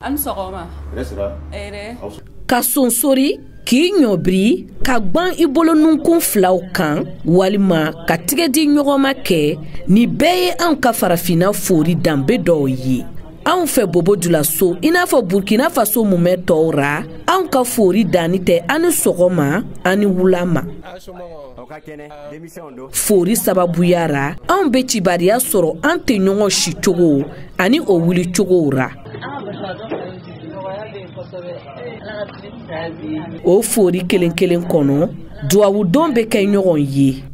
An sɔgɔma. Ka sonsori k'i ɲɔbiri ka gban I bolo nunkun filaw kan walima ka tigɛ di ɲɔgɔn ma kɛ ni bɛɛ ye anw ka farafina fori danbe dɔw ye. Anw fɛ Bobo Dioulasso I n'a fɔ Burkina Faso mumɛ tɔw ra anw ka fori danni tɛ ani sɔgɔma ani wulama. Fori sababuya ra anw bɛ cibariya sɔrɔ an tɛ ɲɔgɔn si cogo ani o wuli cogo ra. O fori kelen kelen kɔnɔ duwawudon bɛ kɛ ɲɔgɔn ye.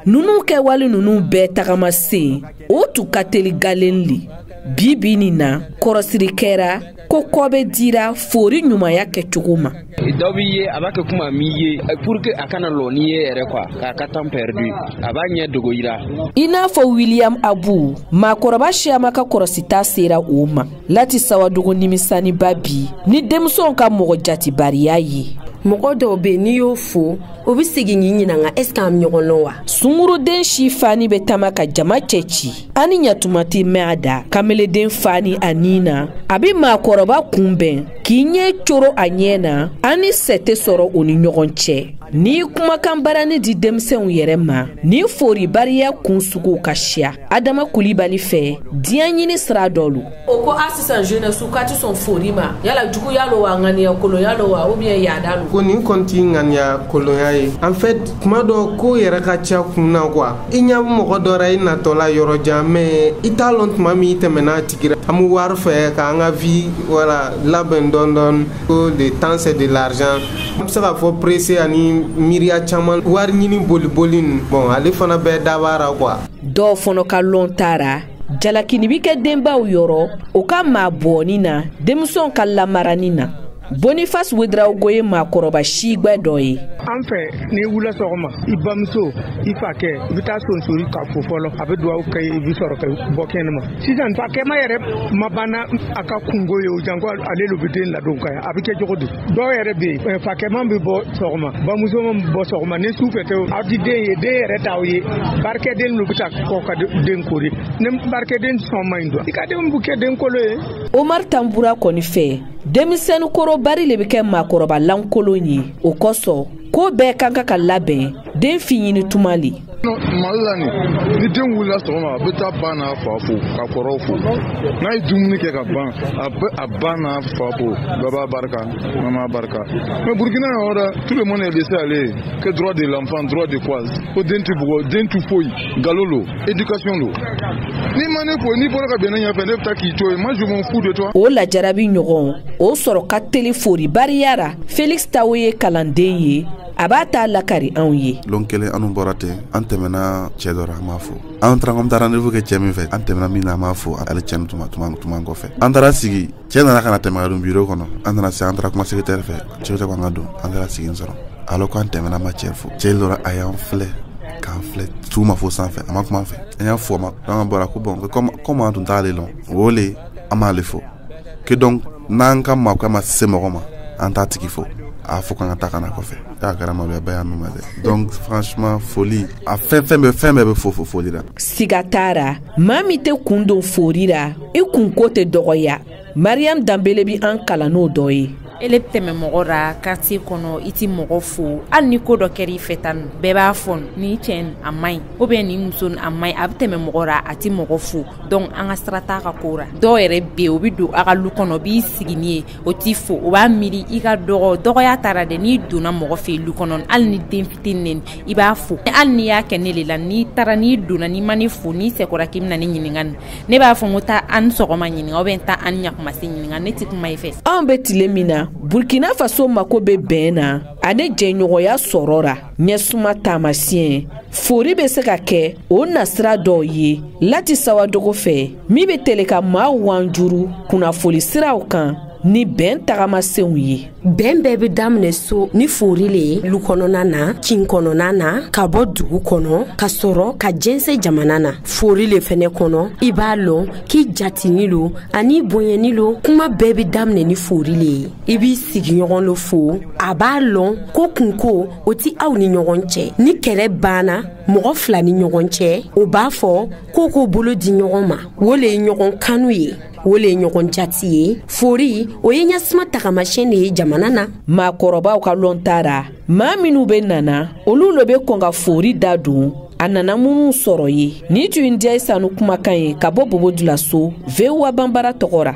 Nunu kɛ wali nunu bɛɛ tagama sen o tu ka teli galen li. Bibi ni na kɔrɔsiri kɛra ko kɔbɛ dira fori ɲumanya kɛ cogo ma. Dɔ bi ye a b'a kɛ kuma min ye pour que a kana lɔ ni ye yɛrɛ quoi k'a ka temps perdu a b'a ɲɛ dogo yira. I n'a fɔ William Abu maakɔrɔba Siyama ka kɔrɔsita sera o ma. Lati Sawadogo nimisani ba bi ni denmisɛnw ka mɔgɔ jatibariya ye. Mɔgɔ dɔw bɛ n'i y'o fo o bɛ segin k'i ɲininka est-ce que an ɲɔgɔn lɔn wa. Sunguruden si fani bɛ tama ka jama cɛci ani ɲatumati mɛn a da kameleden fani a nin na a bɛ maakɔrɔba kunbɛn k'i ɲɛ coro a ɲɛ na ani sɛtɛ sɔrɔ o ni ɲɔgɔn cɛ. Ni kumakan barani di denmisɛnw yɛrɛ ma ni foribariya kun sugu ka siya Adama Kulibali fɛ diɲɛ ɲini sira dɔlu. O ko a sisan jeunesse ka ti sɔn fori ma yala juguya lo wa ŋaniya kolonya lo wa ou bien yaada lo. Ko nin kɔnti ŋaniya kolonya ye en fait kuma dɔ ko yɛrɛ ka ca kunna quoi I ɲɛ mɔgɔ dɔ ra I natɔla yɔrɔ jan mais I t'a lɔn tuma min I tɛmɛna a tigira an bɛ wari fɛ k'an ka vie voilà labɛn dɔɔni ko le temps c'est de l'argent an bɛ se k'a fɔ pressé ani miiriya caman wari ɲini boli bon ale fana bɛɛ dabara quoi. Dɔw fana ka lɔn taara jalakini bi kɛ denbaw yɔrɔ o ka maa bɔɔni na denmisɛnw ka lamarani na. Boniface Ouedraogo ye maakɔrɔba si gbɛ dɔ ye. An fɛ ni wula sɔgɔma I bamuso I fakɛ I bɛ taa sonsori ka fo fɔlɔ a bɛ dugawu kɛ I bɛ sɔrɔ ka bɔ kɛnɛma. Sisan fakɛma yɛrɛ ma banna a ka kungo ye o janko ale le bɛ den ladon ka a bɛ kɛ cogo di. Dɔw yɛrɛ bɛ yen fakɛma bɛ bɔ sɔgɔma bamuso ma bɔ sɔgɔma ni su fɛ tɛ aw ti den ye den yɛrɛ t'aw ye barikɛden lu bɛ taa kɔ ka den kori ni barikɛden sɔn man ɲi dɔn I ka den bɛ kɛ den kolo ye. Omar Tambura kɔni fɛ denmisɛnnin kɔrɔ bari le bɛ kɛ maakɔrɔba lankolon ye o kosɔn ko bɛɛ kan ka labɛn den fin ɲini tuma li. Mali la ni den wulila sɔgɔma a bɛ taa ba n'a fa fo ka kɔrɔw fo n'a ye dumuni kɛ ka ban a ba n'a fa fo baba barika mama barika mais Burkina yɔrɔ tout le monde est laissé aller que droit de l'enfant droit de quoi ko den tɛ bugɔ den tɛ foyi nkalon lo éducation lo ni ma ne fo ni bɔra ka bɛn ne ɲɛfɛ ne bɛ taa k'i to yen moi je m'en fous de toi. O lajarabi ɲɔgɔn o sɔrɔ ka teli fori bariyara Felix Tawo ye kalanden ye a b'a ta lakari anw ye. Lon kelen anu bɔra ten an tɛmɛna cɛ dɔ ra an m'a fo an taara rendez-vous kɛ cɛ min fɛ an tɛmɛna min na an m'a fo ale cɛ tuma kɔfɛ an taara sigi cɛ nana ka na tɛmɛ ka don bureau kɔnɔ an nana se an taara kuma secrétaire fɛ secrétaire ko an ka don an taara sigi sɔrɔ alors ko an tɛmɛna ma cɛ fo cɛ dɔ a y'an filɛ k'an filɛ tu ma fo sanfɛ a ma kuma an fɛ an y'a fɔ ma an bɔra ko bon comme an tun t'ale lɔn o le an m'ale fo que donc n'an ka maa ko ma se mɔgɔ ma an t'a tigi fo a fɔ kan ka taa kana kɔfɛ k'a kɛra ma bɛɛ y'a mɛn dɛ donc franchement foli a fɛn bɛɛ bɛ fo foli la. Siga taara maa min tɛ kun don fori ra I kunko tɛ dɔgɔya Mariam Danbele bi an kalan n'o dɔ ye. Ele tɛmɛ mɔgɔ ra quartier kɔnɔ I ti mɔgɔ fo hali ni ko dɔ kɛra I fɛ tan bɛɛ b'a fɔ ni cɛ a maɲi ou bien ni muso a maɲi a bɛ tɛmɛ mɔgɔ ra a ti mɔgɔ fo donc an ka sira t'a ka ko ra dɔw yɛrɛ bɛ yen o bɛ don a ka lu kɔnɔ o b'i sigi ni ye o t'i fo o b'a miiri I ka dɔgɔya taara dɛ n'i donna mɔgɔ fɛ lu kɔnɔ hali ni den fitinin I b'a fo hali n'i y'a kɛ ne le la n'i taara n'i donna n'i ma ne fo n'i sɛgɛra k'i bɛna ne ɲininka ne b'a fɔ n ko taa an sɔgɔma ɲininka ou bien taa an ɲakumasi ɲininka ne ti kuma I fɛ. An bɛ tile min na Burkina Faso mako bɛ bɛn na ani jɛɲɔgɔnya sɔrɔra ɲɛsuma taamasiyɛn fori bɛ se ka kɛ o nasira dɔw ye Lati Sawadogo fɛ min bɛ tɛlɛ ka maa 5000 kunnafoni siraw kan ni bɛn tagamasenw ye. Bɛn bɛɛ bɛ daminɛ so ni fori le ye, lu kɔnɔna na, kin kɔnɔna na, ka bɔ dugu kɔnɔ, ka sɔrɔ ka jɛnsɛ jamana na. Fori le fɛnɛ kɔnɔ, i b'a lɔn k'i jatini lo ani bonyani lo, kuma bɛɛ bɛ daminɛ ni fori le ye. I b'i sigiɲɔgɔn lo fo, a b'a lɔn ko kunko o ti aw ni ɲɔgɔn cɛ. Ni kɛlɛ banna mɔgɔ fila ni ɲɔgɔn cɛ, o b'a fɔ k'o bolo di ɲɔgɔn ma. O le ye ɲɔgɔn kanu ye. O le ye ɲɔgɔn jati ye. Fori o ye ɲɛsuma tagamasiyɛn de ye jamana na. Maakɔrɔbaw ka lɔn tara maa minnu bɛ nana olu le bɛ kɔn ka fori da don a nana minnu sɔrɔ ye. Ni tun ye Ndiaye Sanu kumakan ye ka bɔ Bobo Dioulasso, VOA Banbara tɔgɔ ra.